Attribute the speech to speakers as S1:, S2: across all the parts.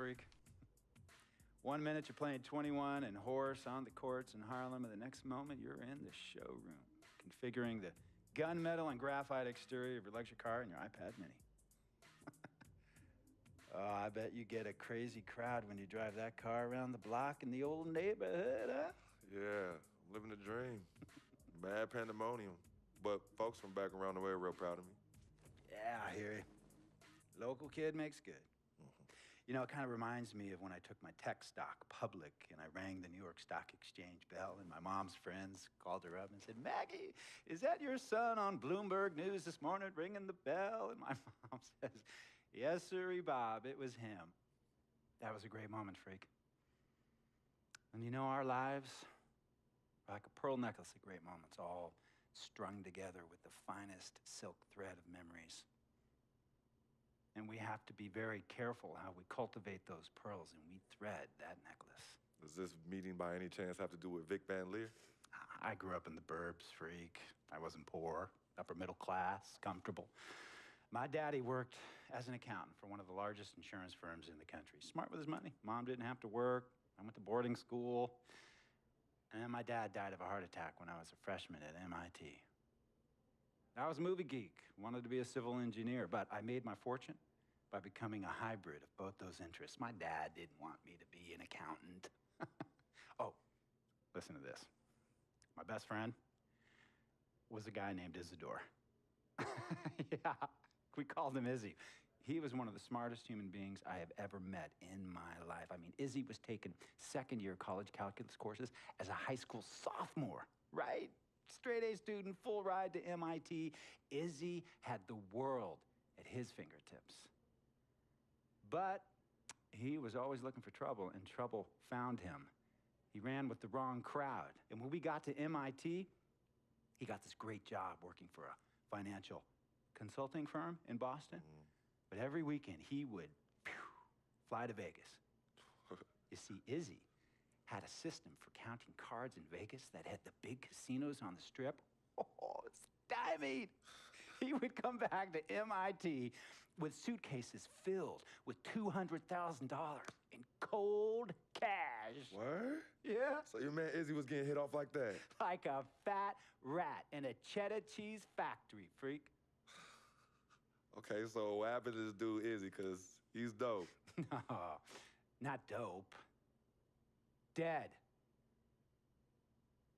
S1: freak. 1 minute you're playing 21 and horse on the courts in Harlem, and the next moment you're in the showroom, configuring the gunmetal and graphite exterior of your luxury car and your iPad mini. Oh, I bet you get a crazy crowd when you drive that car around the block in the old neighborhood, huh?
S2: Yeah, I'm living the dream. Mad pandemonium. But folks from back around the way are real proud of me.
S1: Yeah, I hear you. Local kid makes good.
S2: Mm-hmm.
S1: You know, it kind of reminds me of when I took my tech stock public and I rang the New York Stock Exchange bell, and my mom's friends called her up and said, "Maggie, is that your son on Bloomberg News this morning ringing the bell?" And my mom says, "Yes, sirree, Bob, it was him." That was a great moment, freak. And you know, our lives are like a pearl necklace of great moments, all strung together with the finest silk thread of memories. And we have to be very careful how we cultivate those pearls and we thread that necklace.
S2: Does this meeting by any chance have to do with Vic Van Leer?
S1: I grew up in the burbs, freak. I wasn't poor, upper middle class, comfortable. My daddy worked as an accountant for one of the largest insurance firms in the country. Smart with his money. Mom didn't have to work. I went to boarding school. And my dad died of a heart attack when I was a freshman at MIT. I was a movie geek, wanted to be a civil engineer, but I made my fortune by becoming a hybrid of both those interests. My dad didn't want me to be an accountant. Oh, listen to this. My best friend was a guy named Isidore. Yeah, we called him Izzy. He was one of the smartest human beings I have ever met in my life. I mean, Izzy was taking second-year college calculus courses as a high school sophomore, right? Straight-A student, full ride to MIT. Izzy had the world at his fingertips. But he was always looking for trouble, and trouble found him. He ran with the wrong crowd. And when we got to MIT, he got this great job working for a financial consulting firm in Boston. But every weekend, he would fly to Vegas. You see, Izzy had a system for counting cards in Vegas that had the big casinos on the Strip. Oh, stymied. He would come back to MIT with suitcases filled with $200,000 in cold cash.
S2: What?
S1: Yeah.
S2: So your man Izzy was getting hit off like that?
S1: Like a fat rat in a cheddar cheese factory, freak.
S2: Okay, so what happened to this dude Izzy, because he's dope?
S1: No, not dope. Dead.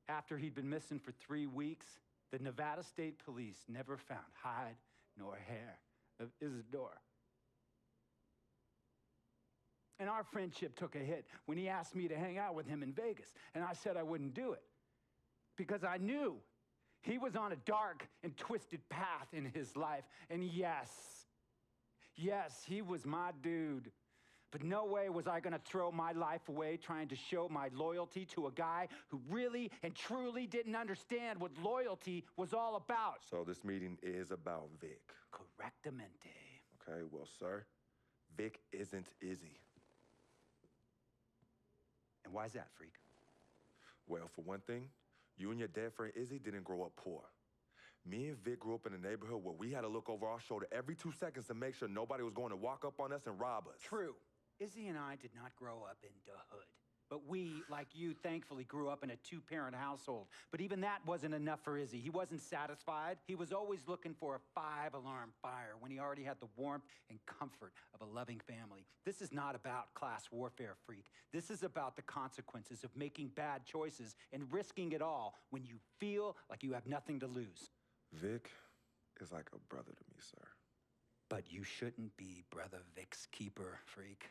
S1: After he'd been missing for 3 weeks, the Nevada State Police never found hide nor hair of Isidore. And our friendship took a hit when he asked me to hang out with him in Vegas, and I said I wouldn't do it because I knew he was on a dark and twisted path in his life. And yes, he was my dude. But no way was I gonna throw my life away trying to show my loyalty to a guy who really and truly didn't understand what loyalty was all about.
S2: So this meeting is about Vic.
S1: Correctamente.
S2: Okay, well, sir, Vic isn't Izzy.
S1: And why's that, freak?
S2: Well, for one thing, you and your dead friend Izzy didn't grow up poor. Me and Vic grew up in a neighborhood where we had to look over our shoulder every 2 seconds to make sure nobody was going to walk up on us and rob us.
S1: True. Izzy and I did not grow up in the hood. But we, like you, thankfully grew up in a 2-parent household. But even that wasn't enough for Izzy. He wasn't satisfied. He was always looking for a 5-alarm fire when he already had the warmth and comfort of a loving family. This is not about class warfare, freak. This is about the consequences of making bad choices and risking it all when you feel like you have nothing to lose.
S2: Vic is like a brother to me, sir.
S1: But you shouldn't be Brother Vic's keeper, freak.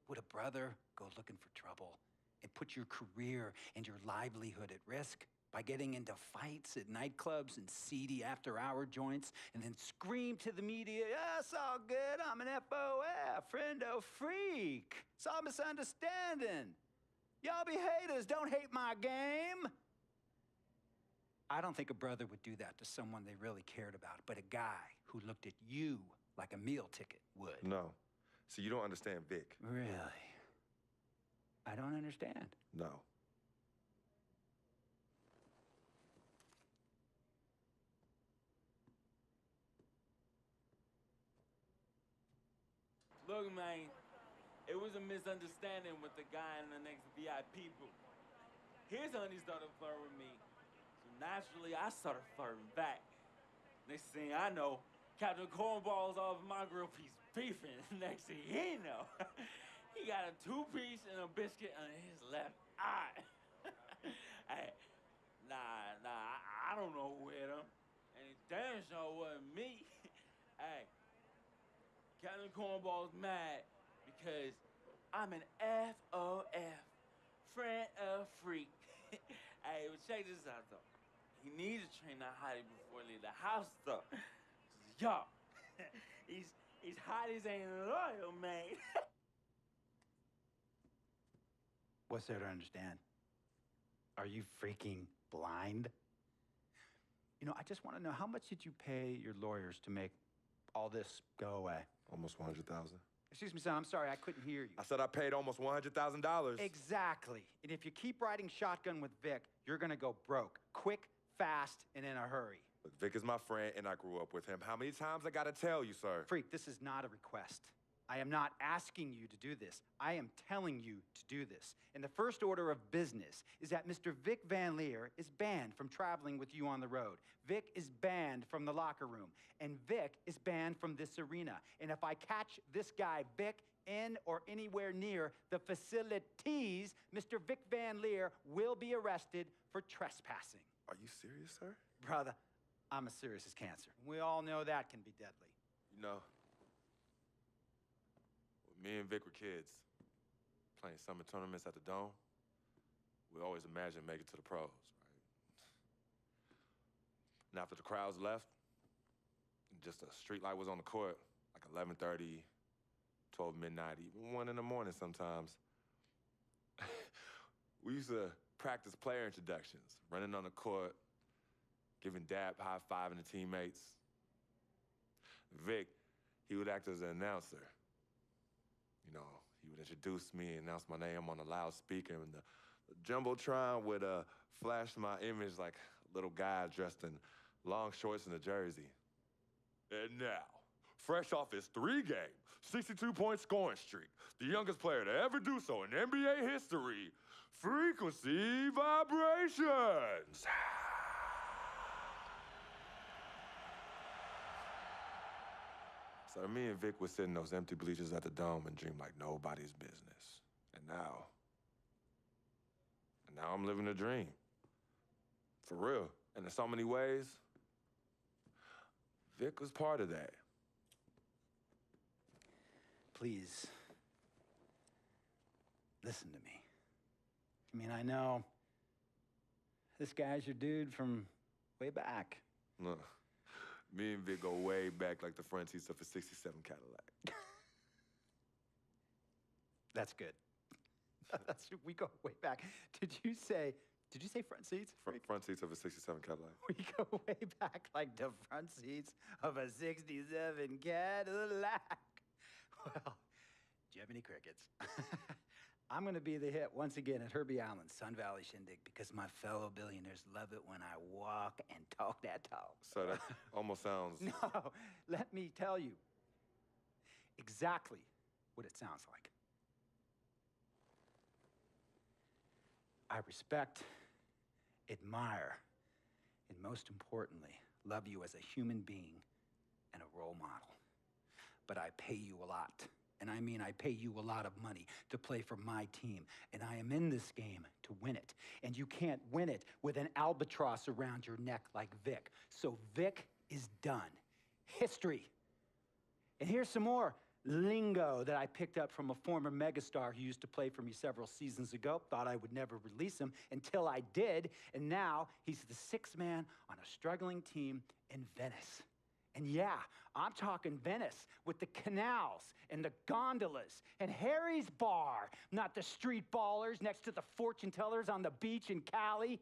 S1: Would a brother go looking for trouble and put your career and your livelihood at risk by getting into fights at nightclubs and seedy after-hour joints and then scream to the media, "Yeah, it's all good, I'm an FOF, friendo freak. It's all misunderstanding. Y'all be haters, don't hate my game." I don't think a brother would do that to someone they really cared about, but a guy who looked at you like a meal ticket would.
S2: No. So you don't understand Vic.
S1: Really? I don't understand.
S2: No.
S3: Look, man, It was a misunderstanding with the guy in the next VIP booth. His honey started flirting with me, so naturally I started flirting back. Next thing I know, Captain Cornball's off my grill piece beefing. Next thing he know, he got a two-piece and a biscuit on his left eye. Hey, I don't know who hit him. And it damn sure wasn't me. Hey, Captain Cornball's mad because I'm an FOF, friend of freak. Hey, but check this out though. He needs to train that hottie before he leave the house though. Yo, he's hotties ain't loyal, man.
S1: What's there to understand? Are you freaking blind? You know, I just want to know, how much did you pay your lawyers to make all this go away?
S2: Almost 100,000.
S1: Excuse me, son, I'm sorry, I couldn't hear you.
S2: I said I paid almost $100,000.
S1: Exactly. And if you keep riding shotgun with Vic, you're gonna go broke. Quick, fast, and in a hurry.
S2: Look, Vic is my friend, and I grew up with him. How many times I gotta tell you, sir?
S1: Freak, this is not a request. I am not asking you to do this. I am telling you to do this. And the first order of business is that Mr. Vic Van Leer is banned from traveling with you on the road. Vic is banned from the locker room. And Vic is banned from this arena. And if I catch this guy, Vic, in or anywhere near the facilities, Mr. Vic Van Leer will be arrested for trespassing.
S2: Are you serious, sir?
S1: Brother, I'm as serious as cancer. We all know that can be deadly.
S2: You know, when me and Vic were kids, playing summer tournaments at the Dome, we always imagined making it to the pros, right? And after the crowds left, just a street light was on the court, like 11:30, 12 midnight, even 1 in the morning sometimes. We used to practice player introductions, running on the court, giving dap, high-fiving the teammates. Vic, he would act as an announcer. You know, he would introduce me and announce my name on a loudspeaker, and the Jumbotron would flash my image like a little guy dressed in long shorts and a jersey. And now, fresh off his 3-game, 62-point scoring streak, the youngest player to ever do so in NBA history, Frequency Vibrations. So me and Vic would sit in those empty bleachers at the Dome and dream like nobody's business. And now I'm living a dream. For real. And in so many ways, Vic was part of that.
S1: Please, listen to me. I mean, I know this guy's your dude from way back.
S2: Look, me and Vic go way back like the front seats of a 67 Cadillac.
S1: That's good. We go way back. Did you say front seats?
S2: Front seats of a 67 Cadillac.
S1: We go way back like the front seats of a 67 Cadillac. Well, do you have any crickets? I'm gonna be the hit once again at Herbie Allen's Sun Valley Shindig because my fellow billionaires love it when I walk and talk that talk.
S2: So that almost sounds...
S1: No, let me tell you exactly what it sounds like. I respect, admire, and most importantly, love you as a human being and a role model. But I pay you a lot. And I mean, I pay you a lot of money to play for my team. And I am in this game to win it. And you can't win it with an albatross around your neck like Vic. So Vic is done. History. And here's some more lingo that I picked up from a former megastar who used to play for me several seasons ago. Thought I would never release him until I did. And now he's the sixth man on a struggling team in Venice. And yeah, I'm talking Venice with the canals and the gondolas and Harry's bar, not the street ballers next to the fortune tellers on the beach in Cali.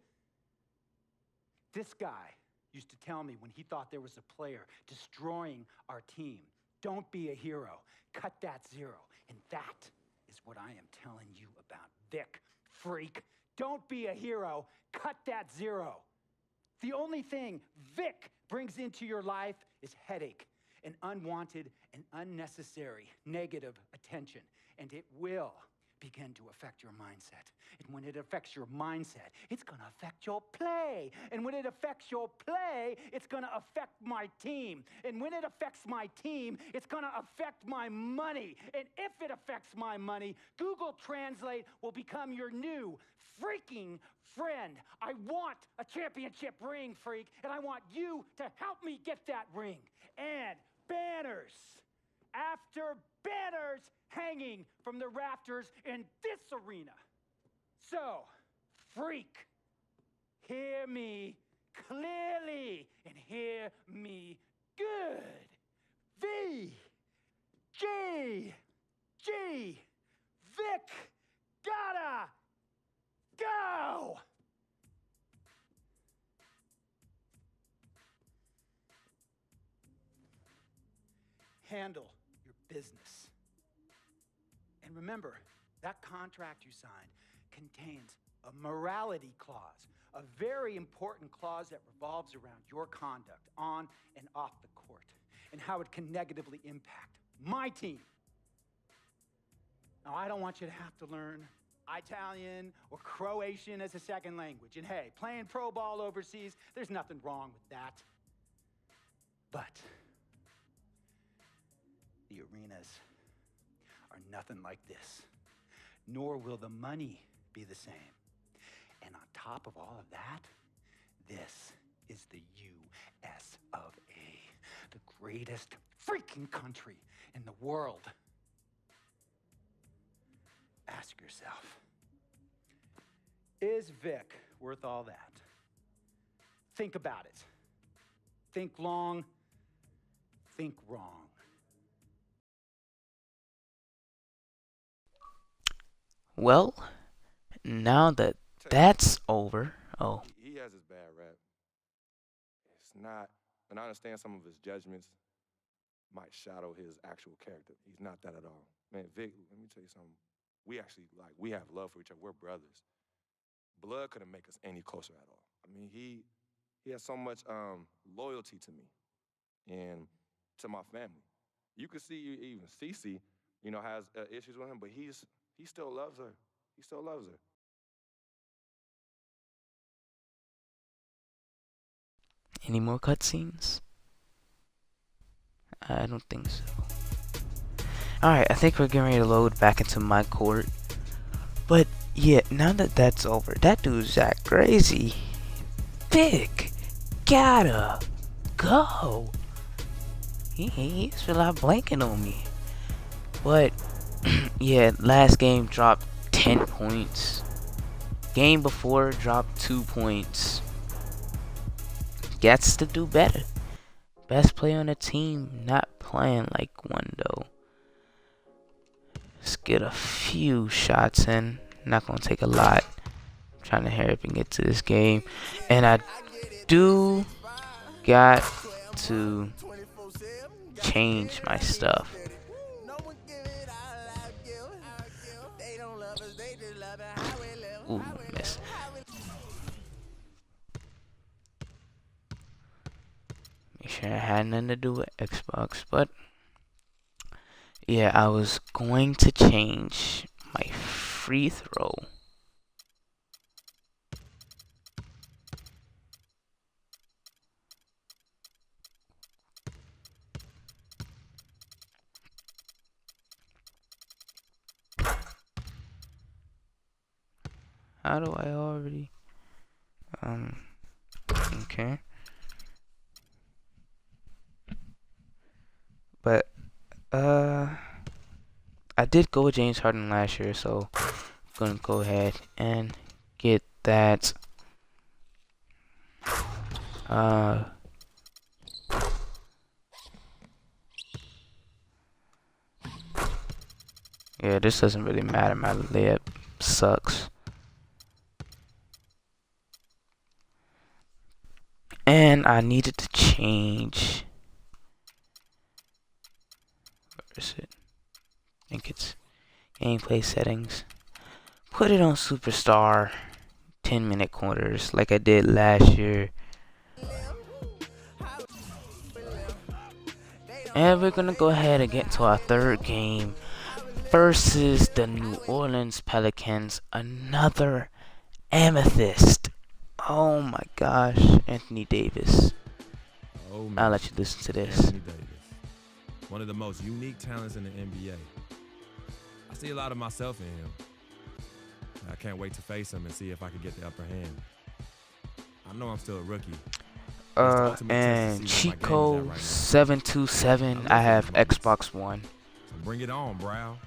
S1: This guy used to tell me when he thought there was a player destroying our team, don't be a hero, cut that zero. And that is what I am telling you about Vic, freak. Don't be a hero, cut that zero. The only thing Vic brings into your life is headache and unwanted and unnecessary negative attention, and it will begin to affect your mindset. And when it affects your mindset, it's going to affect your play. And when it affects your play, it's going to affect my team. And when it affects my team, it's going to affect my money. And if it affects my money, Google Translate will become your new freaking friend. I want a championship ring, freak, and I want you to help me get that ring. And banners after banners hanging from the rafters in this arena. So, freak, hear me clearly and hear me good. V, G, Vic, gotta go. Handle your business. And remember, that contract you signed contains a morality clause, a very important clause that revolves around your conduct on and off the court, and how it can negatively impact my team. Now, I don't want you to have to learn Italian or Croatian as a second language. And hey, playing pro ball overseas, there's nothing wrong with that. But the arenas are nothing like this, nor will the money be the same. And on top of all of that, this is the US of A, the greatest freaking country in the world. Ask yourself, is Vic worth all that? Think about it. Think long, think wrong.
S4: Well, now that that's over, oh,
S2: He has his bad rap. It's not, and I understand some of his judgments might shadow his actual character. He's not that at all. Man, Vic, let me tell you something. We actually, we have love for each other. We're brothers. Blood couldn't make us any closer at all. I mean, he has so much loyalty to me and to my family. You can see even Cece, has issues with him, but he still loves her. He still loves her.
S4: any more cutscenes? I don't think so. Alright, I think we're getting ready to load back into my court. But yeah, now that that's over, that dude's that crazy. Vic Gotta Go. He's feel like blanking on me. But yeah, last game dropped 10 points. Game before dropped 2 points. Gets to do better. Best player on the team, not playing like one though. Let's get a few shots in. Not gonna take a lot. I'm trying to hurry up and get to this game. And I do got to change my stuff. Ooh, miss. Make sure I had nothing to do with Xbox, but yeah, I was going to change my free throw. How do I already okay. But I did go with James Harden last year, so I'm gonna go ahead and get that yeah, this doesn't really matter. My layup sucks. And I needed to change. Where is it? I think it's gameplay settings. Put it on superstar. 10-minute quarters like I did last year. And we're gonna go ahead and get to our third game versus the New Orleans Pelicans. Another amethyst. Oh my gosh, Anthony Davis.
S5: Oh, man.
S4: I'll let you listen to this.
S5: Anthony Davis, one of the most unique talents in the NBA. I see a lot of myself in him. I can't wait to face him and see if I can get the upper hand. I know I'm still a rookie.
S4: And Chico 727. I have Xbox One.
S5: So bring it on, bro.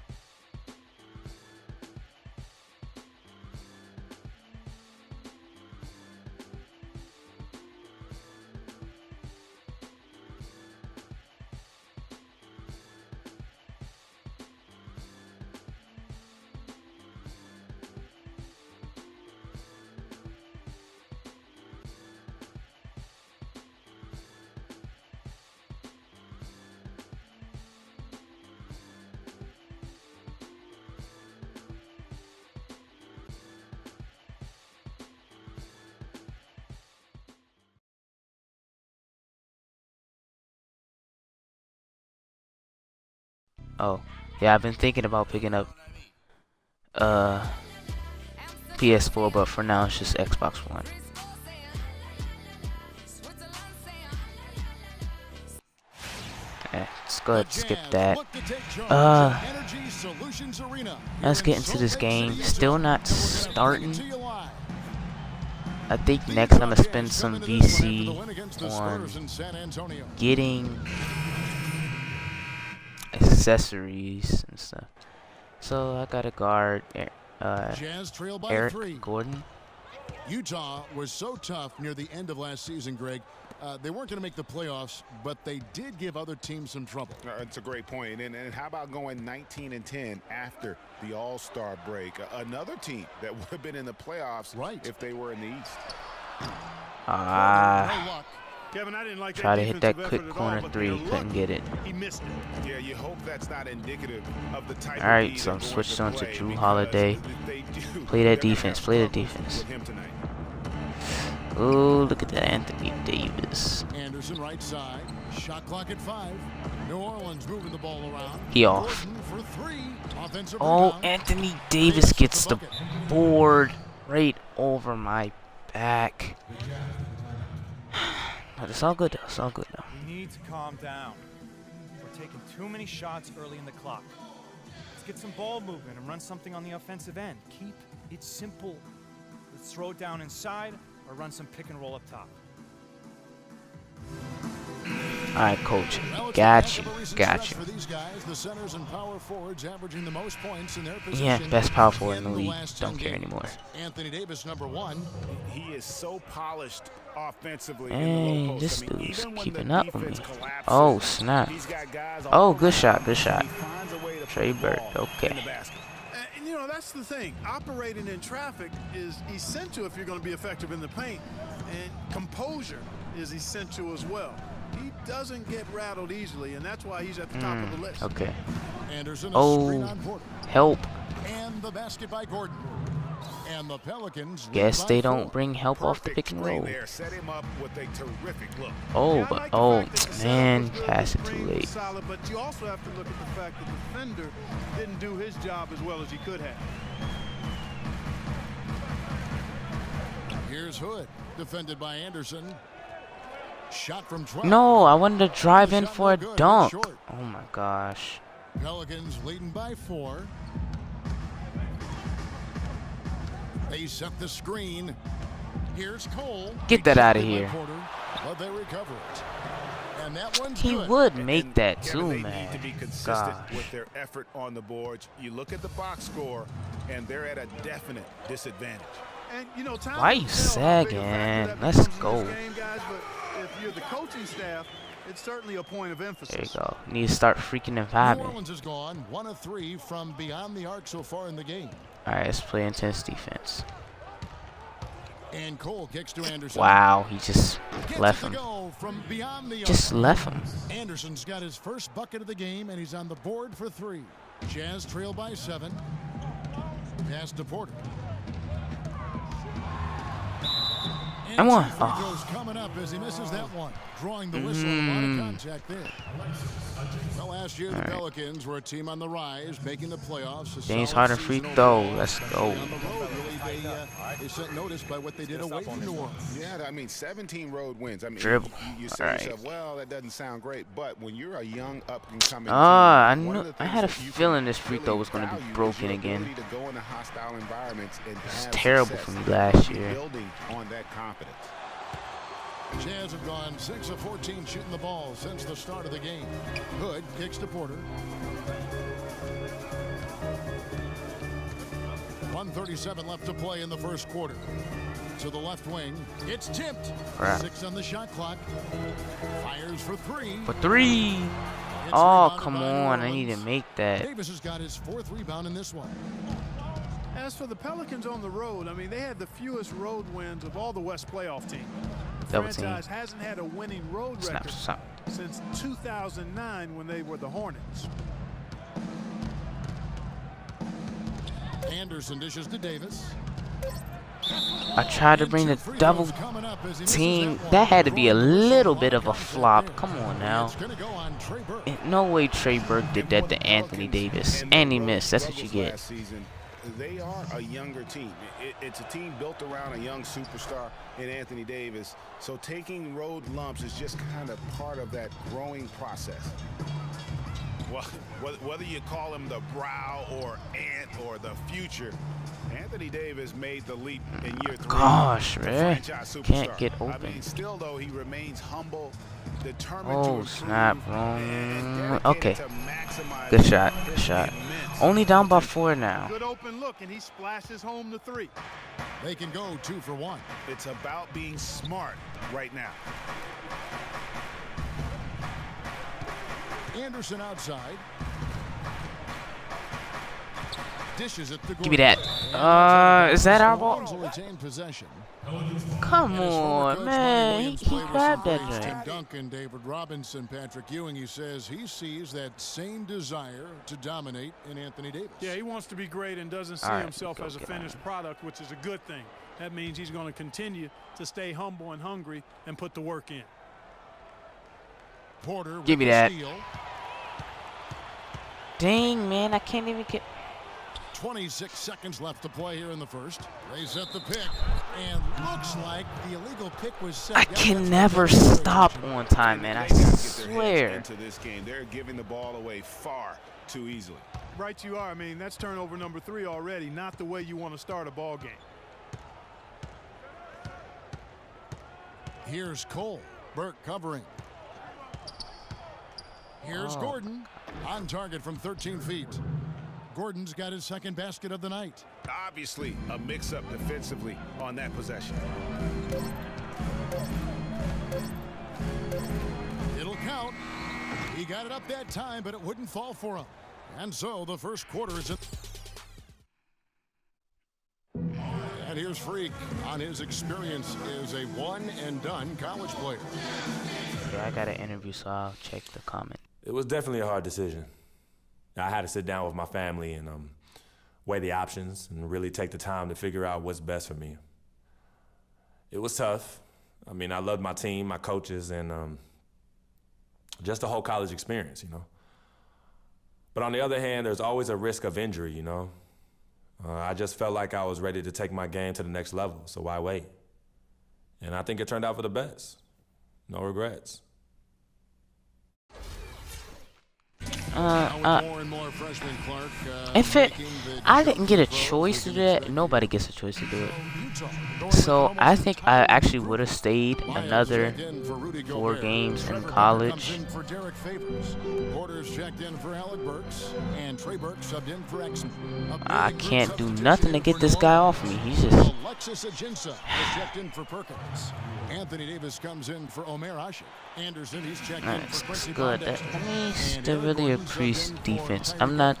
S4: Oh, yeah, I've been thinking about picking up PS4, but for now it's just Xbox One. Okay, let's go ahead and skip that. Let's get into this game. Still not starting. I think next I'm gonna spend some VC on getting accessories and stuff. So I got a guard, Eric Gordon.
S6: Utah was so tough near the end of last season, Greg. They weren't going to make the playoffs, but they did give other teams some trouble.
S7: It's a great point. And how about going 19-10 after the All-Star break? Another team that would have been in the playoffs if they were in the East.
S8: Kevin, I didn't like
S4: try to hit that quick corner three, couldn't get it.
S7: He missed it. Yeah, you hope that's not indicative of the type.
S4: All right, so I'm switched on to Drew Holiday. Play that defense. Play the defense. Oh, look at that, Anthony Davis.
S6: Anderson right side. Shot clock at 5. New Orleans moving the ball around.
S4: He off. Oh, Anthony Davis gets the board right over my back. But it's all good though. It's all good though.
S9: We need to calm down. We're taking too many shots early in the clock. Let's get some ball movement and run something on the offensive end. Keep it simple. Let's throw it down inside or run some pick and roll up top.
S4: All right, coach. Got you. Got you. Yeah, best power forward in the league. Don't care anymore.
S6: Anthony Davis, number 1.
S7: He is so polished offensively.
S4: Dang, this dude's keeping up with me. Oh, snap. Oh, good shot. Good shot. Trey Bird. Okay.
S8: And, you know, that's the thing. Operating in traffic is essential if you're going to be effective in the paint. And composure is essential as well. He doesn't get rattled easily, and that's why he's at the top of the list.
S4: Okay.
S6: Anderson,
S4: oh, help.
S6: And the basket by Gordon. And the Pelicans
S4: guess they don't bring help off the pick and roll.
S7: Set him up with a terrific look.
S4: Oh, but oh man, pass it too late.
S8: Solid, but you also have to look at the fact that the defender didn't do his job as well as he could have.
S6: Here's Hood, defended by Anderson. Shot from 12.
S4: No, I wanted to drive in for a dunk. Oh my gosh.
S6: Pelicans leading by 4. They set the screen. Here's Cole.
S4: Get that out of here.
S6: But they recover it. And that one's
S4: he
S6: good.
S4: would make that too,
S7: they
S4: man.
S7: Need to be consistent with their effort on the boards. You look at the box score, and they're at a definite disadvantage.
S8: And, you know,
S4: why you sagging? Let's go.
S8: Game, guys, but if you're the coaching staff, it's certainly a point of emphasis.
S4: There you go. Need to start freaking and vibing.
S6: New Orleans has gone 1 of 3 from beyond the arc so far in the game.
S4: All right, let's play intense defense.
S6: And Cole kicks to Anderson.
S4: Wow, he just left him. Just left him.
S6: Anderson's got his first bucket of the game, and he's on the board for 3. Jazz trail by 7. Pass to Porter.
S4: And one.
S6: Free
S4: Oh.
S6: throws coming up as he misses that one. Drawing the whistle, a lot of contact there. Well, last year the Pelicans were a team on the rise, making the playoffs.
S4: James Harden free throw. Let's go.
S6: On the road, really, they sent notice by what they did away from New Orleans.
S7: Yeah, I mean, 17 road wins. I mean,
S4: Dribble.
S7: you say to yourself, well, that doesn't sound great. But when you're a young, up-and-coming
S4: Ah,
S7: team, one of
S4: I
S7: the
S4: had a
S7: things that you
S4: feeling
S7: can
S4: this free
S7: really
S4: throw was going to be
S7: value is
S4: broken
S7: your
S4: again.
S7: ability to go into hostile environments and
S4: It's
S7: have
S4: terrible
S7: success.
S4: for me last year.
S7: Building on that confidence.
S6: Jazz have gone 6 of 14 shooting the ball since the start of the game. Hood kicks to Porter. 1:37 left to play in the first quarter. To the left wing. It's tipped.
S4: Crap.
S6: 6 on the shot clock. Fires for 3.
S4: For 3.
S6: It's
S4: Oh,
S6: rebounded
S4: come
S6: by New
S4: on. I need to
S6: Orleans.
S4: make that.
S6: Davis has got his 4th rebound in this one.
S8: As for the Pelicans on the road, I mean, they had the fewest road wins of all the West playoff teams. The
S4: Double team.
S8: franchise hasn't had a winning road
S4: Snap,
S8: record
S4: snap.
S8: since 2009 when they were the Hornets.
S6: Anderson dishes to Davis.
S4: I tried to bring the
S6: Free
S4: double
S6: throws coming up as he misses
S4: team.
S6: one.
S4: That had to be a
S6: Drawing the whistle,
S4: little
S6: lot
S4: bit of a
S6: contact
S4: flop.
S6: there.
S4: Come on now.
S6: It's gonna go on Trey Burke.
S4: No way Trey Burke did that to Anthony Davis. And he missed. That's what you get.
S7: Last season, they are a younger team. It's a team built around a young superstar in Anthony Davis. So taking road lumps is just kind of part of that growing process. Well, whether you call him the brow or ant or the future, Anthony Davis made the leap in year 3.
S4: Gosh,
S7: The
S4: man.
S7: franchise
S4: Can't
S7: superstar.
S4: get
S7: I
S4: open.
S7: mean, still though, he remains humble, determined to
S4: Oh,
S7: improve,
S4: snap.
S7: and
S4: Wrong.
S7: dedicated
S4: Okay.
S7: to maximize
S4: Good shot. Good
S7: his
S4: shot.
S7: immense
S4: Only down by 4 now.
S8: Good open look, and he splashes home the 3.
S6: They can go 2 for 1.
S7: It's about being smart right now.
S6: Anderson outside. Dishes it to
S4: Give me that. Is that our ball?
S6: Will retain possession.
S4: Come
S6: And his former
S4: on,
S6: coach,
S4: man.
S6: Monty
S4: He
S6: Williams, played with
S4: grabbed
S6: some
S4: that
S6: praise.
S4: joint.
S6: Tim Duncan, David Robinson, Patrick Ewing. He says he sees that same desire to dominate in Anthony Davis.
S8: Yeah, he wants to be great and doesn't see
S4: All right,
S8: himself
S4: go
S8: as a
S4: get on
S8: finished
S4: him.
S8: product, which is a good thing. That means he's going to continue to stay humble and hungry and put the work in.
S6: Porter
S4: Give me
S6: with the
S4: that.
S6: steal.
S4: Dang, man. I can't even get.
S6: 26 seconds left to play here in the first. They set the pick, and looks like the illegal pick was set.
S4: I
S6: Yeah,
S4: can
S6: that's
S4: never
S6: what they're
S4: stop
S6: doing.
S4: on time, man. I
S7: They gotta get their heads
S4: swear.
S7: into this game. They're giving the ball away far too easily.
S8: Right you are. I mean, that's turnover number 3 already, not the way you want to start a ball game.
S6: Here's Cole. Burke covering. Here's
S4: Oh.
S6: Gordon. On target from 13 feet. Gordon's got his second basket of the night.
S7: Obviously, a mix-up defensively on that possession.
S6: It'll count. He got it up that time, but it wouldn't fall for him. And so the first quarter is in. And here's Freak on his experience as a one-and-done college player.
S4: Yeah, I got an interview, so I'll check the comment.
S5: It was definitely a hard decision. I had to sit down with my family and weigh the options and really take the time to figure out what's best for me. It was tough. I mean, I loved my team, my coaches, and just the whole college experience, you know. But on the other hand, there's always a risk of injury, you know. I just felt like I was ready to take my game to the next level, so why wait? And I think it turned out for the best. No regrets.
S6: Now with more and more freshmen, Clark,
S4: If it,
S6: making the
S4: I
S6: jump
S4: didn't get a
S6: to the pros,
S4: choice
S6: we
S4: to
S6: can
S4: do that.
S6: expect
S4: Nobody gets a choice to do it.
S6: Utah going
S4: So
S6: with
S4: I
S6: almost
S4: think I
S6: entire
S4: actually
S6: group.
S4: would have stayed
S6: Lyons
S4: another
S6: checked in for Rudy
S4: 4
S6: Gobert.
S4: games in
S6: Trevor Booker
S4: college.
S6: comes in for Derek Favors. Porter's checked in for Alec Burks, and Trey Burks subbed in for Exum.
S4: I can't do nothing to get this guy off me. He's just.
S6: Alexis Ajinça has checked in for Perkins. Anthony Davis comes in for Omer Ashik. Anderson, he's checked in
S4: It's
S6: for Quincy
S4: good.
S6: Pondexter.
S4: That means
S6: And
S4: they're
S6: Eric
S4: really
S6: Gordon subbed
S4: increased
S6: in for
S4: defense.
S6: Tyree
S4: I'm not.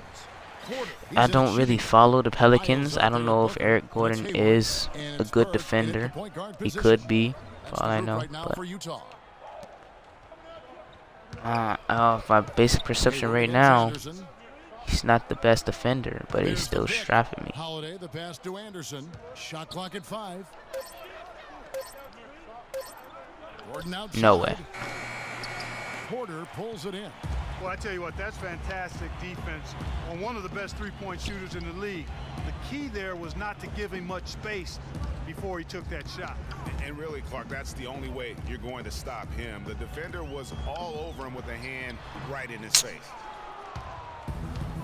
S6: Porter, he's
S4: I
S6: in
S4: don't
S6: the
S4: really
S6: shooting.
S4: follow the Pelicans.
S6: Lyles
S4: I
S6: up
S4: don't
S6: there
S4: know
S6: with
S4: if
S6: Booker.
S4: Eric Gordon
S6: That's Hayward.
S4: is
S6: And
S4: a
S6: it's
S4: good
S6: Burke in at the
S4: defender.
S6: point guard
S4: He
S6: position.
S4: could be,
S6: That's
S4: for all
S6: the
S4: I
S6: group
S4: know.
S6: right now
S4: But
S6: for Utah.
S4: my basic perception
S6: Hayward
S4: right
S6: against
S4: now,
S6: Anderson.
S4: he's not the best defender, but he's
S6: There's the
S4: still
S6: pick.
S4: strapping me.
S6: Holiday, the pass to Anderson. Shot clock at 5. Gordon outside.
S4: No way.
S6: Porter pulls it in.
S8: Well, I tell you what, that's fantastic defense on one of the best three-point shooters in the league. The key there was not to give him much space before he took that shot.
S7: And really, Clark, that's the only way you're going to stop him. The defender was all over him with a hand right in his face.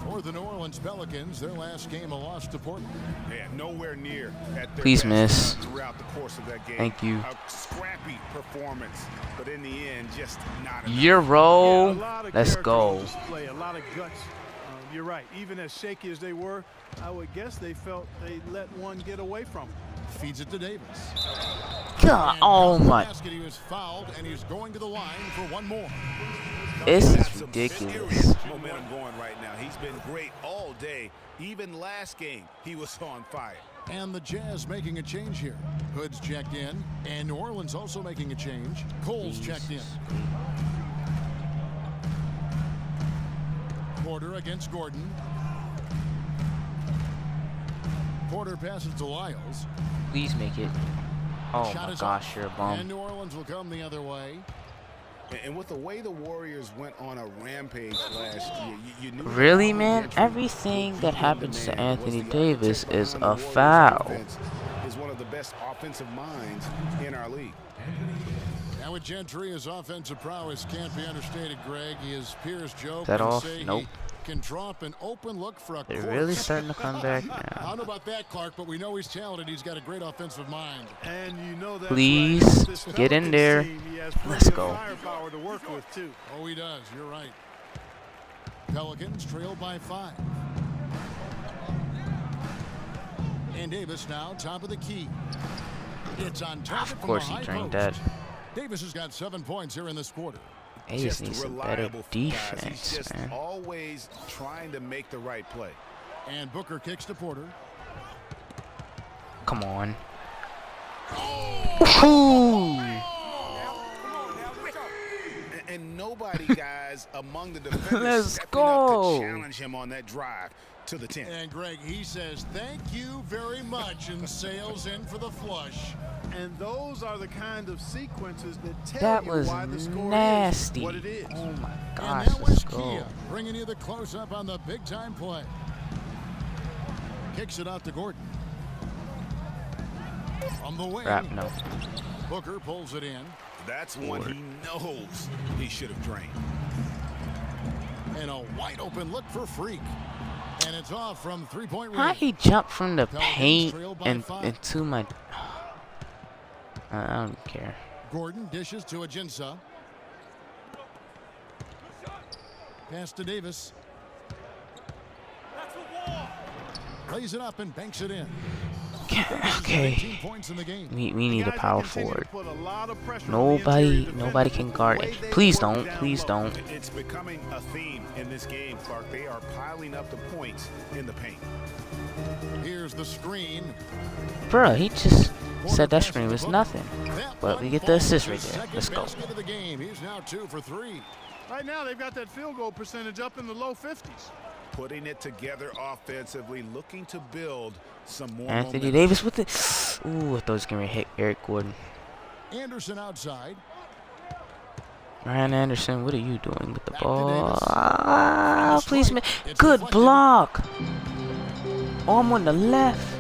S6: For the New Orleans Pelicans, their last game a loss to Portland.
S7: Yeah, nowhere near at their
S4: Please
S7: best
S4: miss.
S7: throughout the course of that game.
S4: Thank you.
S7: A scrappy performance, but in the end, just not enough.
S4: Euro.
S8: Yeah, a lot of
S4: Let's
S8: character
S4: go.
S8: on display, a lot of guts. You're right. Even as shaky as they were, I would guess they felt they let one get away from them.
S6: Feeds it to Davis.
S4: God, oh my.
S6: Basket, he was fouled, and he's going to the line for one more.
S4: This
S7: Got
S4: is
S7: some
S4: ridiculous.
S7: serious momentum going right now. He's been great all day. Even last game, he was on fire.
S6: And the Jazz making a change here. Hood's checked in, and New Orleans also making a change. Cole's checked in. Porter against Gordon. Porter passes to Lyles.
S4: Please make it. Oh
S6: Shot
S4: my
S6: is
S4: gosh,
S6: up,
S4: you're a
S6: and
S4: bum.
S6: New Orleans will come the other way.
S7: And with the way the Warriors went on a rampage last year, you knew
S4: Really,
S7: that
S4: man?
S7: entry
S4: Everything
S7: would
S4: that
S7: be in
S4: happens to
S7: demand.
S4: Anthony
S7: Was the
S4: Davis
S7: architect
S4: is
S7: behind
S4: a
S7: the Warriors'
S4: foul.
S7: offense is one of the best offensive minds in our league.
S6: Now with Gentry, his offensive prowess can't be understated, Greg. His peers joke
S4: That
S6: and
S4: off?
S6: say
S4: Nope.
S6: he can draw up an open look for a
S4: They're
S6: court.
S4: really starting to come back
S6: I
S4: now.
S6: don't know about that, Clark, but we know he's talented. He's got a great offensive mind.
S8: And you know that's
S4: Please,
S8: right. This
S4: get in
S8: Pelicans
S4: there.
S8: team, he has plenty
S4: Let's
S8: of
S4: go.
S8: firepower to work with, too.
S6: Oh, he does. You're right. Pelicans trail by 5. And Davis now top of the key. It's on target
S4: Of course
S6: from the
S4: he
S6: high
S4: drained
S6: post.
S4: that.
S6: Davis has got 7 points here in this quarter.
S4: Davis
S7: Just
S4: needs some better
S7: reliable guys. He's
S4: defense,
S7: just
S4: man.
S7: always trying to make the right play.
S6: And Booker kicks to Porter.
S4: Come on. Ooh.
S7: And nobody, guys, among the defenders
S4: Let's
S7: stepping up
S4: go.
S7: to challenge him on that drive to the 10.
S6: And Greg, he says thank you very much and sails in for the flush.
S8: And those are the kind of sequences that tell
S4: That
S8: you
S4: was
S8: why the score
S4: nasty.
S8: is what it is.
S4: Oh my
S6: And
S4: gosh,
S6: that was
S4: let's go.
S6: Kia bringing you the close-up on the big-time play. Kicks it out to Gordon. From the wing,
S4: Crap, no.
S6: Booker pulls it in.
S7: That's one he knows he should have drained.
S6: And a wide-open look for Freak. And it's off from three-point
S4: How
S6: range.
S4: he jumped from the
S6: Pelicans
S4: paint
S6: trail by
S4: and
S6: 5.
S4: into my... I don't care.
S6: Gordon dishes to Ajinça. Pass to Davis. Lays it up and banks it in.
S4: Okay.
S6: 18 points in the game.
S4: We need a
S8: Guys that
S4: power
S8: continue to
S4: forward.
S8: put a lot of pressure on the
S4: Nobody
S8: interior
S4: nobody
S8: defenders.
S4: can guard
S8: The
S4: it.
S8: way they
S4: Please
S8: work
S4: don't.
S8: down
S4: Please
S8: low.
S4: don't.
S7: It's becoming a theme in this game, Clark. They are piling up the points in the paint.
S6: Here's the screen.
S4: Bruh, he just
S6: Porter
S4: said that
S6: passes
S4: screen
S6: to
S4: was
S6: Booker.
S4: nothing.
S6: That
S4: But
S6: one
S4: we get the
S6: falls.
S4: assist right
S6: His
S4: there.
S6: second
S4: Let's go.
S6: basket of the game. He's now 2 for 3.
S8: Right now, they've got that field goal percentage up in the low 50s.
S7: Putting it together offensively, looking to build some more
S4: Anthony
S7: momentum.
S4: Davis with it. Ooh, I thought he was going to hit Eric Gordon.
S6: Anderson outside.
S4: Ryan Anderson, what are you doing with the
S6: Back to
S4: ball?
S6: Davis.
S4: Ah,
S6: From the
S4: please,
S6: stripe.
S4: man.
S6: It's
S4: Good
S6: deflected.
S4: block. Oh, I'm on the left.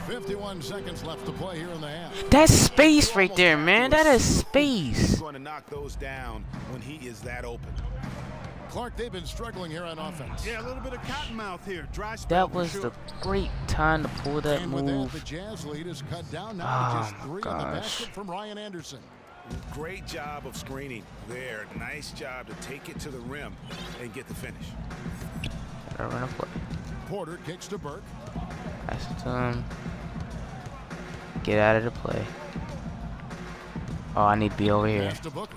S6: 51 seconds left to play here in the half.
S4: That's space right there,
S7: Almost
S4: man.
S7: have to
S4: That is
S7: assume
S4: space.
S7: He's going to knock those down when he is that open.
S6: Clark, they've been struggling here on offense.
S8: Yeah, a little bit of cottonmouth here. Dry spell
S4: That
S8: for
S4: was
S8: sure.
S4: the great time to pull that
S6: And with that, the
S4: move.
S6: Jazz lead is cut down now
S4: Oh,
S6: to just
S4: my
S6: 3 on the
S4: gosh.
S6: basket from Ryan Anderson.
S7: Great job of screening there. Nice job to take it to the rim and get the finish.
S4: Gotta run a play.
S6: Porter kicks to Burke.
S4: Pass it to him. Get out of the play. Oh, I need to be over here.
S6: Pass to Booker.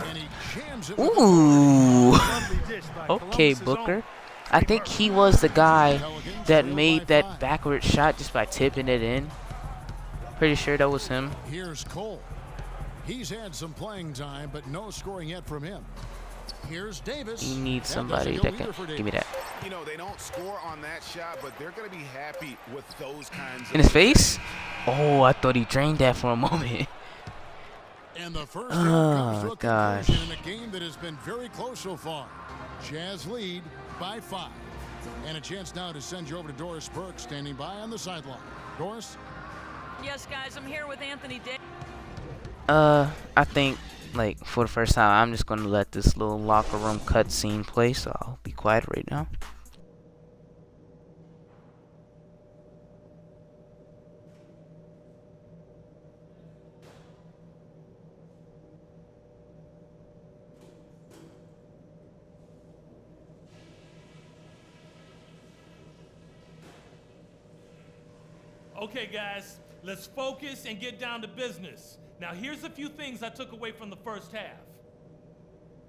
S6: And he jams it with the
S4: Ooh.
S8: Lovely dish by
S4: Okay,
S8: Columbus's
S4: Booker.
S8: own.
S4: I think he was the guy that made that backward shot just by tipping it in. Pretty sure that was him.
S6: Here's Cole. He's had some playing time, but no scoring yet from him. Here's Davis.
S4: He needs
S6: That
S4: somebody
S6: doesn't go
S4: that can
S6: either for
S4: give me
S6: Davis.
S4: that.
S7: You know, they don't score on that shot, but they're going to be happy with those kinds
S4: In
S7: of
S4: his face? Oh, I thought he drained that for a moment.
S6: And the first half comes to a
S4: gosh.
S6: conclusion in a game that has been very close so far. Jazz lead by 5. And a chance now to send you over to Doris Burke, standing by on the sideline. Doris?
S10: Yes, guys, I'm here with Anthony Davis.
S4: I think, like, for the first time, I'm just gonna let this little locker room cutscene play, so I'll be quiet right now.
S11: Okay, guys, let's focus and get down to business. Now, here's a few things I took away from the first half.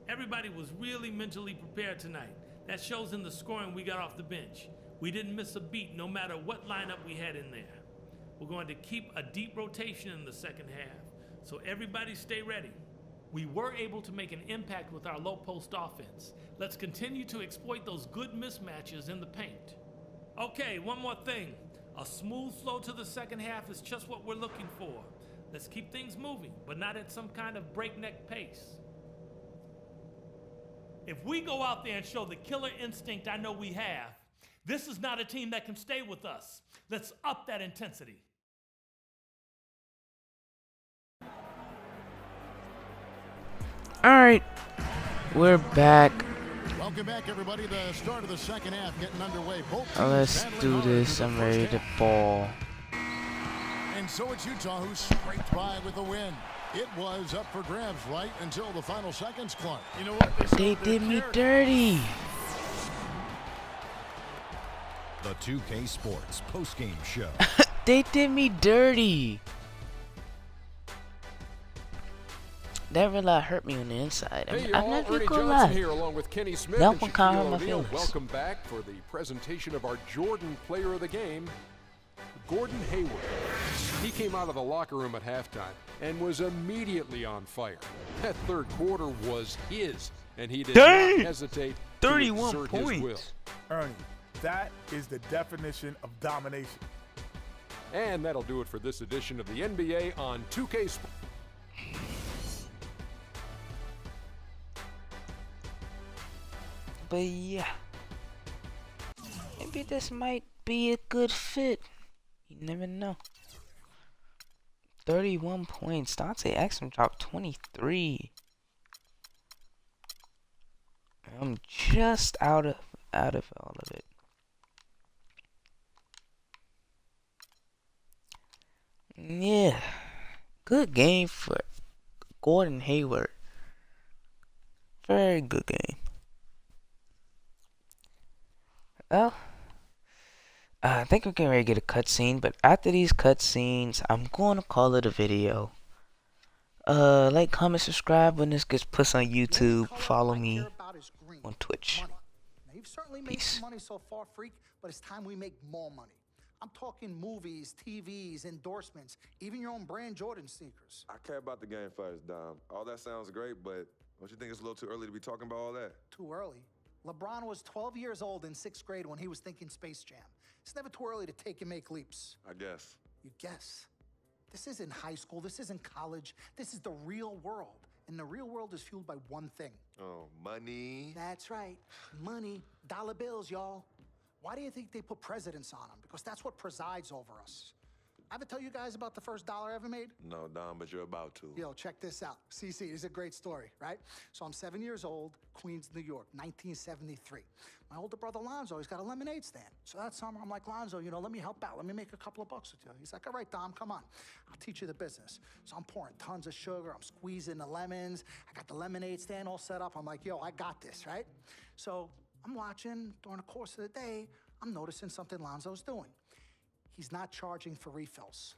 S11: Everybody was really mentally prepared tonight. That shows in the scoring we got off the bench. We didn't miss a beat no matter what lineup we had in there. We're going to keep a deep rotation in the second half, so everybody stay ready. We were able to make an impact with our low post offense. Let's continue to exploit those good mismatches in the paint. Okay, one more thing. A smooth flow to the second half is just what we're looking for. Let's keep things moving, but not at some kind of breakneck pace. If we go out there and show the killer instinct I know we have, this is not a team that can stay with us. Let's up that intensity.
S4: Alright, we're back.
S6: Welcome back, everybody. The start of the second half getting underway. Both teams
S4: Let's
S6: battling
S4: do
S6: hard
S4: this.
S6: in the
S4: I'm
S6: first
S4: ready to
S6: half.
S4: ball.
S6: And so it's Utah who scraped by with the win. It was up for grabs right until the final seconds, Clark.
S8: You know what?
S4: They did me dirty.
S12: The 2K Sports postgame show.
S4: They did me dirty. That really hurt me on the inside.
S13: Hey,
S4: I'm
S13: y'all,
S4: not
S13: Ernie
S4: gonna
S13: Johnson
S4: lie.
S13: here along with Kenny Smith
S4: That
S13: and
S4: one kinda hurt
S13: Shaquille
S4: my
S13: O'Neal.
S4: feelings.
S13: Welcome back for the presentation of our Jordan Player of the Game, Gordon Hayward. He came out of the locker room at halftime and was immediately on fire. That third quarter was his, and he did
S4: Dang!
S13: not hesitate to
S4: 31
S13: exert his will.
S4: points.
S8: Ernie, that is the definition of domination.
S13: And that'll do it for this edition of the NBA on 2K Sports.
S4: But yeah, maybe this might be a good fit. You never know. 31 points. Dante Exum dropped 23. I'm just out of all of it. Yeah, good game for Gordon Hayward. Very good game. Well, I think we're getting ready to get a cutscene, but after these cutscenes, I'm going to call it a video. Like, comment, subscribe when this gets put on YouTube. Follow me on Twitch.
S14: Now, you've certainly made some money so far, Freak, but it's time we make more money. I'm talking movies, TVs, endorsements, even your own brand Jordan sneakers.
S2: I care about the game first, Dom. All that sounds great, but don't you think it's a little too early to be talking about all that?
S14: Too early. LeBron was 12 years old in 6th grade when he was thinking Space Jam. It's never too early to take and make leaps.
S2: I guess.
S14: You guess. This isn't high school. This isn't college. This is the real world. And the real world is fueled by one thing.
S2: Oh, money.
S14: That's right. Money. Dollar bills, y'all. Why do you think they put presidents on them? Because that's what presides over us. I ever tell you guys about the first dollar I ever made?
S2: No, Dom, but you're about to.
S14: Yo, check this out. CC, this is a great story, right? So I'm 7 years old, Queens, New York, 1973. My older brother Lonzo, he's got a lemonade stand. So that summer, I'm like, Lonzo, you know, let me help out. Let me make a couple of bucks with you. He's like, all right, Dom, come on. I'll teach you the business. So I'm pouring tons of sugar. I'm squeezing the lemons. I got the lemonade stand all set up. I'm like, yo, I got this, right? So I'm watching during the course of the day. I'm noticing something Lonzo's doing. He's not charging for refills.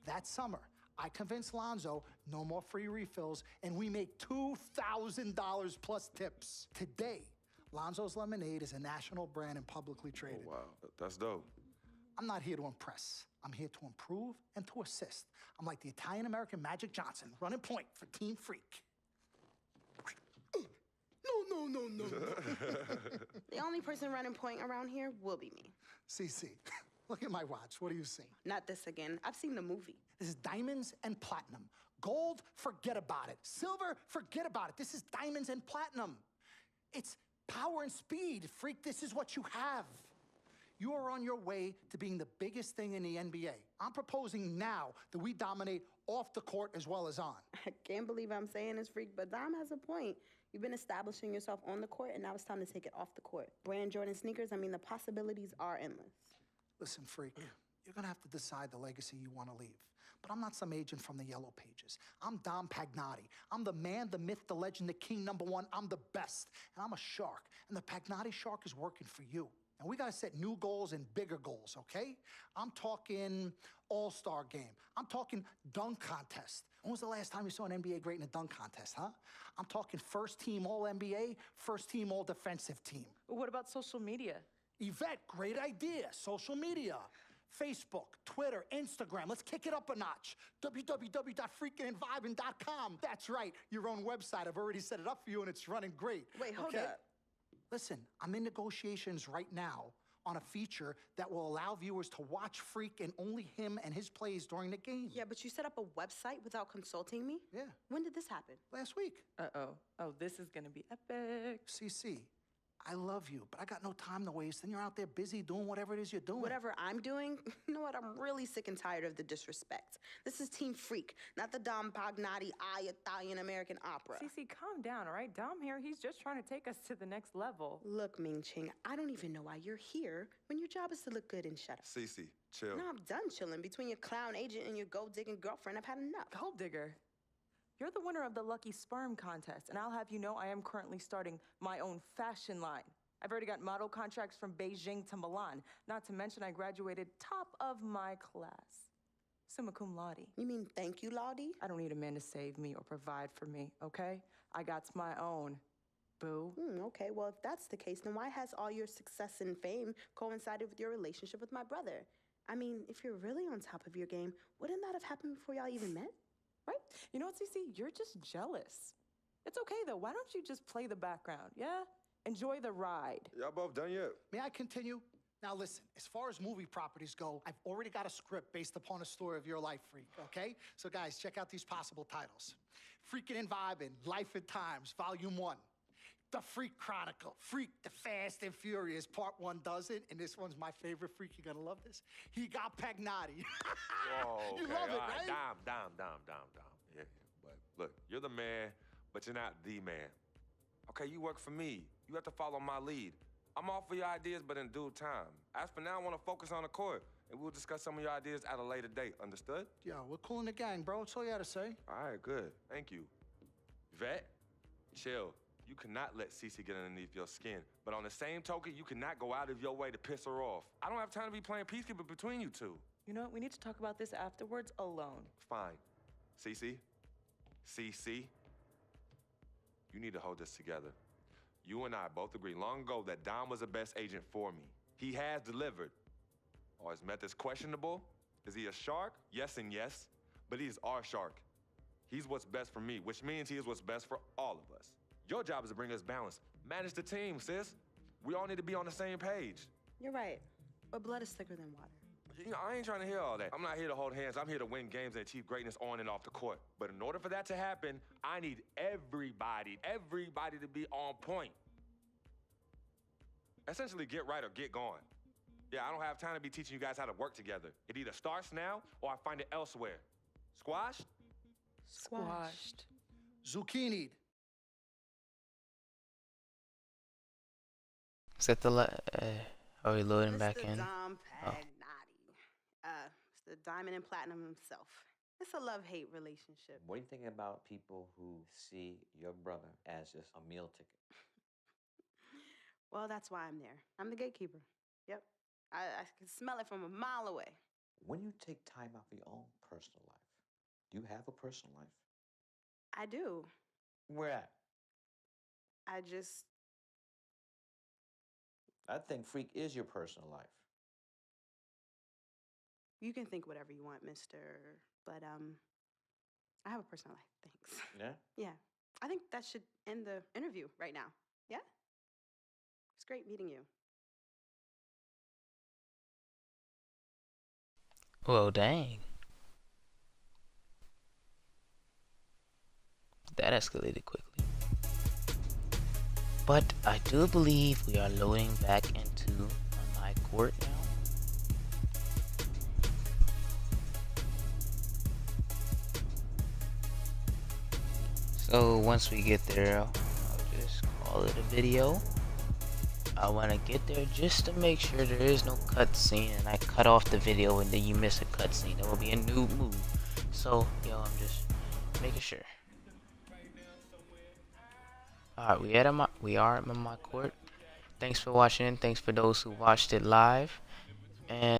S14: That summer, I convinced Lonzo no more free refills, and we make $2,000 plus tips. Today, Lonzo's Lemonade is a national brand and publicly traded.
S2: Oh, wow, that's dope.
S14: I'm not here to impress. I'm here to improve and to assist. I'm like the Italian-American Magic Johnson, running point for Team Freak. No.
S15: The only person running point around here will be me.
S14: CC, Look at my watch. What do you see?
S15: Not this again. I've seen the movie.
S14: This is diamonds and platinum. Gold, forget about it. Silver, forget about it. This is diamonds and platinum. It's power and speed. Freak, this is what you have. You are on your way to being the biggest thing in the NBA. I'm proposing now that we dominate off the court as well as on.
S15: I can't believe I'm saying this, Freak, but Dom has a point. You've been establishing yourself on the court, and now it's time to take it off the court. Brand Jordan sneakers, I mean, the possibilities are endless.
S14: Listen, Freak, you're gonna have to decide the legacy you wanna leave. But I'm not some agent from the Yellow Pages. I'm Dom Pagnotti. I'm the man, the myth, the legend, the king, #1. I'm the best. And I'm a shark. And the Pagnotti shark is working for you. And we gotta set new goals and bigger goals, okay? I'm talking all-star game. I'm talking dunk contest. When was the last time you saw an NBA great in a dunk contest, huh? I'm talking first team All-NBA, first team All-Defensive team.
S10: What about social media?
S14: Yvette, great idea. Social media. Facebook, Twitter, Instagram. Let's kick it up a notch. www.freakingandvibing.com. That's right, your own website. I've already set it up for you and it's running great.
S15: Wait, hold up.
S14: Listen, I'm in negotiations right now on a feature that will allow viewers to watch Freak and only him and his plays during the game.
S15: Yeah, but you set up a website without consulting me?
S14: Yeah.
S15: When did this happen?
S14: Last week.
S10: Uh-oh. Oh, this is gonna be epic.
S14: CC, I love you, but I got no time to waste. Then you're out there busy doing whatever it is you're doing.
S15: Whatever I'm doing, you know what? I'm really sick and tired of the disrespect. This is Team Freak, not the Dom Pagnotti Italian American opera.
S10: Cece, calm down, all right? Dom here, he's just trying to take us to the next level.
S15: Look, Ming Ching, I don't even know why you're here when your job is to look good and shut up.
S2: Cece, chill.
S15: No, I'm done chilling. Between your clown agent and your gold-digging girlfriend, I've had enough.
S10: Gold digger. You're the winner of the Lucky Sperm contest, and I'll have you know I am currently starting my own fashion line. I've already got model contracts from Beijing to Milan, not to mention I graduated top of my class. Summa cum laude.
S15: You mean thank you, Laudy?
S10: I don't need a man to save me or provide for me, okay? I got my own. Boo.
S15: Okay, well, if that's the case, then why has all your success and fame coincided with your relationship with my brother? I mean, if you're really on top of your game, wouldn't that have happened before y'all even met?
S10: Right? You know what, Cece? You're just jealous. It's okay, though. Why don't you just play the background, yeah? Enjoy the ride.
S2: Y'all both done yet?
S14: May I continue? Now listen, as far as movie properties go, I've already got a script based upon a story of your life, Freak, okay? So guys, check out these possible titles. Freaking and Vibing, Life and Times, Volume 1. The Freak Chronicle, Freak the Fast and Furious, Part 1 does it, and this one's my favorite, Freak, you're gonna love this. He got Pagnotti.
S2: Whoa, okay.
S14: You love it,
S2: all
S14: right?
S2: Dom. Yeah, but look, you're the man, but you're not the man. Okay, you work for me. You have to follow my lead. I'm all for your ideas, but in due time. As for now, I want to focus on the court, and we'll discuss some of your ideas at a later date. Understood?
S14: Yo, we're cool in the gang, bro. That's all you had to say.
S2: All right, good. Thank you. Vet, chill. You cannot let Cece get underneath your skin. But on the same token, you cannot go out of your way to piss her off. I don't have time to be playing peacekeeper between you two.
S10: You know what? We need to talk about this afterwards alone.
S2: Fine. Cece, you need to hold this together. You and I both agreed long ago that Dom was the best agent for me. He has delivered. Are his methods questionable? Is he a shark? Yes and yes, but he's our shark. He's what's best for me, which means he is what's best for all of us. Your job is to bring us balance. Manage the team, sis. We all need to be on the same page.
S15: You're right, but blood is thicker than water.
S2: You know, I ain't trying to hear all that. I'm not here to hold hands. I'm here to win games and achieve greatness on and off the court. But in order for that to happen, I need everybody to be on point. Essentially, get right or get gone. Yeah, I don't have time to be teaching you guys how to work together. It either starts now or I find it elsewhere. Squashed?
S10: Squashed.
S14: Zucchini'd.
S4: Is that the are we loading back in?
S15: Dom Pagnotti. It's the diamond and platinum himself. It's a love-hate relationship.
S16: What do you think about people who see your brother as just a meal ticket?
S15: Well, that's why I'm there. I'm the gatekeeper. Yep. I can smell it from a mile away.
S16: When you take time out for your own personal life, do you have a personal life?
S15: I do.
S16: Where at? I think Freak is your personal life.
S15: You can think whatever you want, mister. But, I have a personal life. Thanks.
S16: Yeah?
S15: Yeah. I think that should end the interview right now. Yeah? It's great meeting you.
S4: Well, dang. That escalated quickly. But I do believe we are loading back into my court now. So once we get there, I'll just call it a video. I want to get there just to make sure there is no cutscene and I cut off the video and then you miss a cutscene. That will be a new move. So, I'm just making sure. Alright, we are at my court. Thanks for watching. Thanks for those who watched it live. And